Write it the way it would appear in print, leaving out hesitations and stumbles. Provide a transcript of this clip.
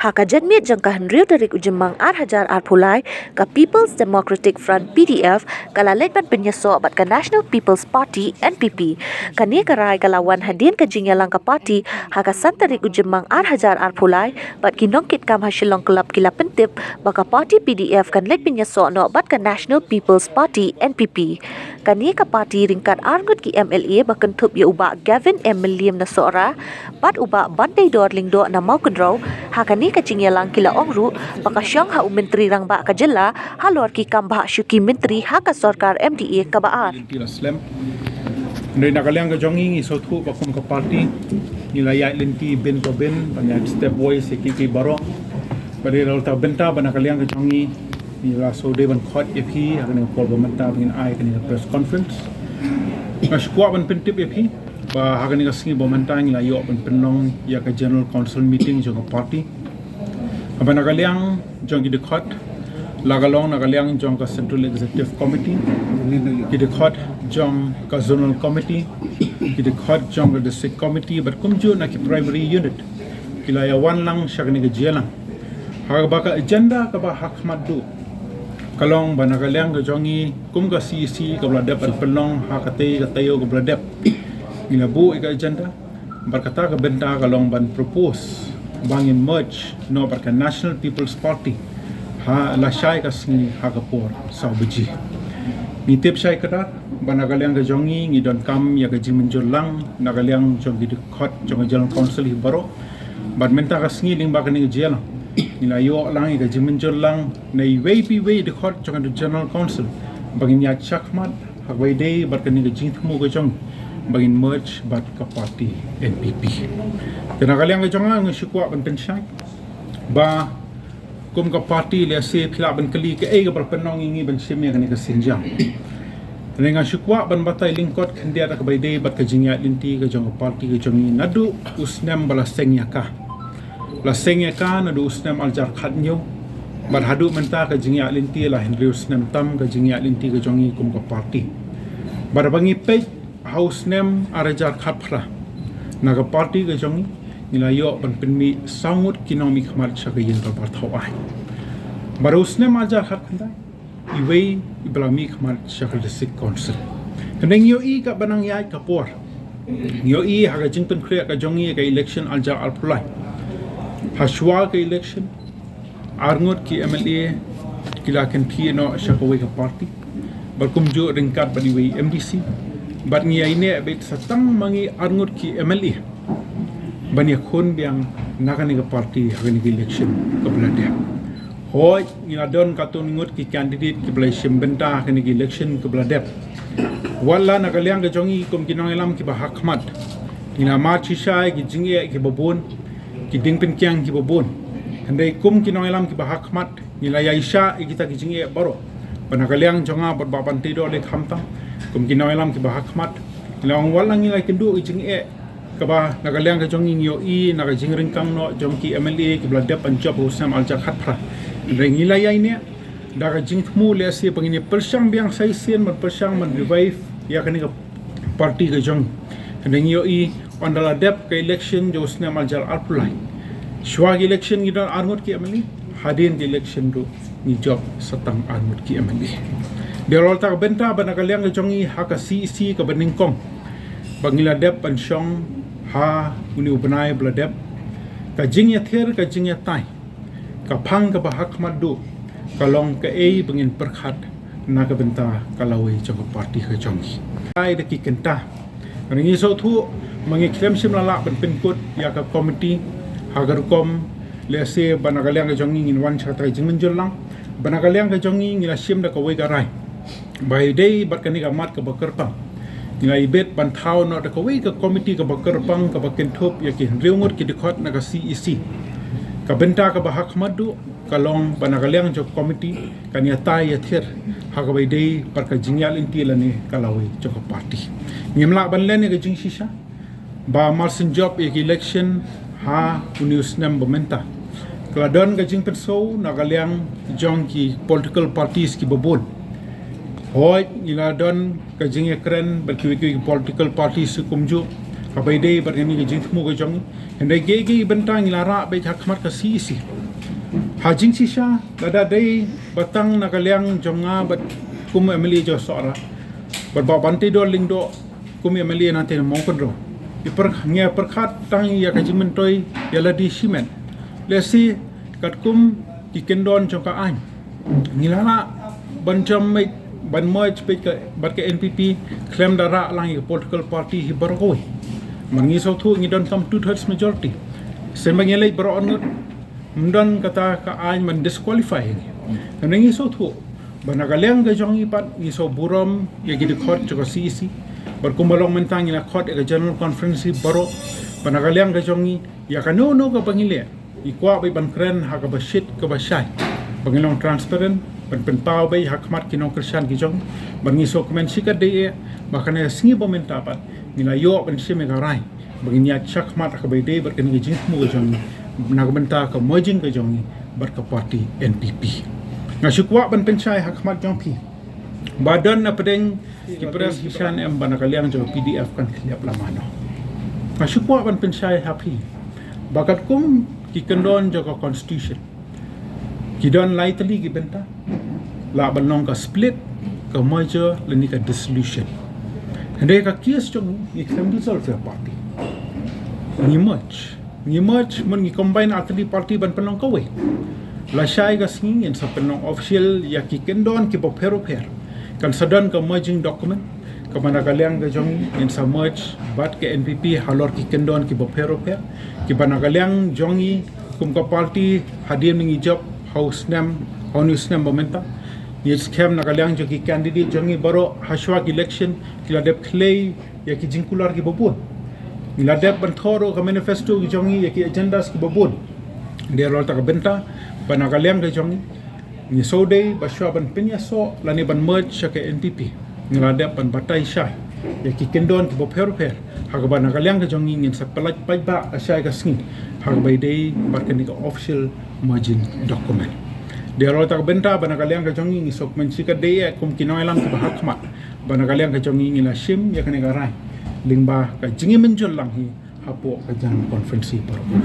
Haka janmiet jangkahan TARIK U JYMMANG hajar pulai ka People's Democratic Front PDF kala Leit Pyniasoh bat ka National People's Party NPP kani karai kalawan hadien ka JINGIALANG ka parti haka san TARIK U JYMMANG hajar pulai bat ki nongkitkam shillong kelab kila pyntip baka parti PDF kan Leit Pyniasoh Noh bat ka National People's Party NPP kani ka parti ryngkat Ngut ki MLA bakyntup ya uba Gavin mylliem na sohra bat uba Banteidor Lyngdoh na mawkynrew hakane ka JINGIALANG kila ongru baka shong ha Myntri Rangbah ka jylla halor ki bhah shuki Myntri haka sorkar MDA kabaan Ndai nakaliang ka jongi ngi sothu bakum ka party nilayat linti bin ko bin banyak step boy sekiki baro bari rol ta benta banakaliang ka jongi nila so de ban khot epi akan ko bamenta bin ai kan press conference nashkwa ban pyntip epi ba hakan ka singi bamenta nila yo ban penong ya ka general council meeting jo ka party abanakaliang jongi de khot lagalong nakaliang jong ka central executive committee ki de khot jong ka zonal committee ki de khot jong ka district committee but kumju na ki primary unit kilaya wan lang shakni ka jylla ha ba ka agenda ka ba hak madu kalong banakaliang ka jongi kum ka CC ka bladep al pelong ha ka tayo ka bladep inabu ka agenda barkata ka benta kalong ban propose bangin merge no barka National People's Party ha la shai ka singi ha ka por saubaji ni tip shai kadar banagaliang ka jongi ngi don kam ya ka jingialang nagaliang jongi de khot jong jalan council hi baro badmenta ka singi ling ba ka ni jylla nila yo lang ka jingialang nei way de khot jong de general council bagin ya chakmat ha way day bar ka ni ka jingthmu ka jong bagin merge bat ka party NPP kanagaliang ka jonga ngi shikwa ban penshai ba kum ka party le se phila ban kali ke ei ga penong ngi ban sim ya kan ka sinjang renga shukwa ban batai lingkot khandia ka bai dei bat ka jingya linti ka jong party ka jongi nadu usnem bala sengya ka la sengya ka nadu usnem aljar khatnyo bat hadu menta ka jingya linti la henry usnem tam ka jingya linti ka jongi kum ka party bar bangi pe house nem arajar khatphra na ka party ka jongi nilayo ban penmi sangut kinomi khamat shakayin rabar thawai barusne majar khat khanda iwei iblami khamat shakal district council kaneng yo I ka banang yai ka por yo I haga jingpen khre ka jongi ka election aljar alpulai hashwa ka election arngot ki MLA kila kan no shakawai ka party barkumjo ryngkat baniwei MDC bat ngi aine bet satang mangi arngot ki MLA banyak khon biang nakani ka party hakani ka election ka blade hoy ina don katun ngut ki candidate ki blai benta hakani ka election ka blade wala nakaliang ka jongi kum kinongelam ki ba hakmat ina ma chishai ki jinge ki babon ki dingpen kyang ki babon handai kum kinongelam ki ba hakmat nila yaisha kita ki jinge baro banakaliang jonga bat Banteidor le khamta kum kinongelam ki ba hakmat ila wala ngi lai kindu jinge kaba nagaliang ka jongi yo I naga jingring kang no jongki MLA ki bladep anjab usam alja khatphra rengila ya ini daga jingthmu le se pangini persang biang sai sen man persang man revive ya kani ka party ka jong reng yo I ondala dep ka election jo usam alja alpulai shwa election gidan arngot ki MLA hadien ki election do ni job satang arngot ki MLA derol ta benta banagaliang ka jongi haka CC ka baningkong bangila dep an shong ha uni ubanai bladep ka jingya ther ka jingya tai ka phang ka bahak madu ka long ka ei bangin perkhat na ka benta kalawai jong party ka jongi ai de ki kenta ringi so thu mangi klem sim lala ban pinkut ya ka committee hagar kom le se banagaliang ka jongi in wan chatra jingialang banagaliang ka jongi ngila sim da ka wai ka rai by day bat kani ka mat ka bakarpang ngai bet ban thau no da ka wei ka committee ka bakar pang ka bakyntup ya ki reungot ki dikhot na ka CEC ka benta ka bahak madu ka long banagaliang jo committee kan ya tai ya ther ha ka bai dei par ka jingyal inti la ni ka lawi jo ka party ngimla ban len ka jing shisha ba marsin job ya ki election ha unius nam bomenta kladon ka jing penso nagaliang jong ki political parties ki babon Hoi ila don ka jinge kren berkiwi political party sukumju kabai dei bergani ke jingmu ke jong hendai gegi bentang ila ra be hakmat ka si hajing sisa dada dei batang nakaliang jonga bat kum emily jo sohra berba Banteidor Lyngdoh kum emily nanti mawkynrew iper nge perkhat tang ya ka jingmen toy yala di simen lesi kat kum kikendon jong ka an ngilana bancam ban merge ke NPP claim dara lang political party hi bargoi mangi so thu ngi don come 2/3 majority semang yelai baro on mdon kata ka ai man disqualify ngi so thu banagaleng ga jong ipat ngi so burom ye gi court ko CEC bar kumalong mentang ina court ga general conference baro banagaleng ga jong ya kanu no ga bangile ikwa ban kren ha ka bashit ka bashai bangilong transparent pen pau bay hakmat kinong kersan kijong bangi so komen sikat de bakane singi bomenta pat nila yo ben sime garai bangin ya chakmat ka bay de berken gijing mu jong nagbenta ka merging ka jong berka party NPP ngasukwa ban penchai hakmat jong pi badan na pedeng kipres kisan em banakaliang jo PDF kan liap lamano ngasukwa ban penchai happy bakat kum kikendon jo ka constitution kidon lightly gibenta la banong ka split ka merger leni ka dissolution hande ka kias jong iksam dissolve party ni merge mun ni combine atli party ban penong ka we la shai ga sing in sa penong official ya ki kendon ki bopero per kan sadan ka merging document ka managalyang ga jong in sa merge bat ke NPP halor ki kendon ki bopero per ki banagalyang jongi kum ka party HADIENG job house name honus name momenta yes kem nakalyang jo ki candidate jongi baro hashwag election kila dep clay ya ki jingkular ki bobon ila dep banthoro ka manifesto ki jongi ya ki agendas ki bobon dia rol ta ka benta panakalyang ka jongi ni sode baswa ban Pyniasoh lani ban merge sa ka NPP ngila dep ban batay shay ya ki kendon ki bopher haga ban nakalyang ka jongi ngin sa palat pajba asay ka sing haga bay day barkani ka official merging document dia rol tak benta banakaliang ka jongi ngisok mensikat de kum kinoilang ka hakmat banakaliang ka jongi ngila sim ya kane garai lingbah ka jingi menjol lang hi hapo ka jan konferensi paroi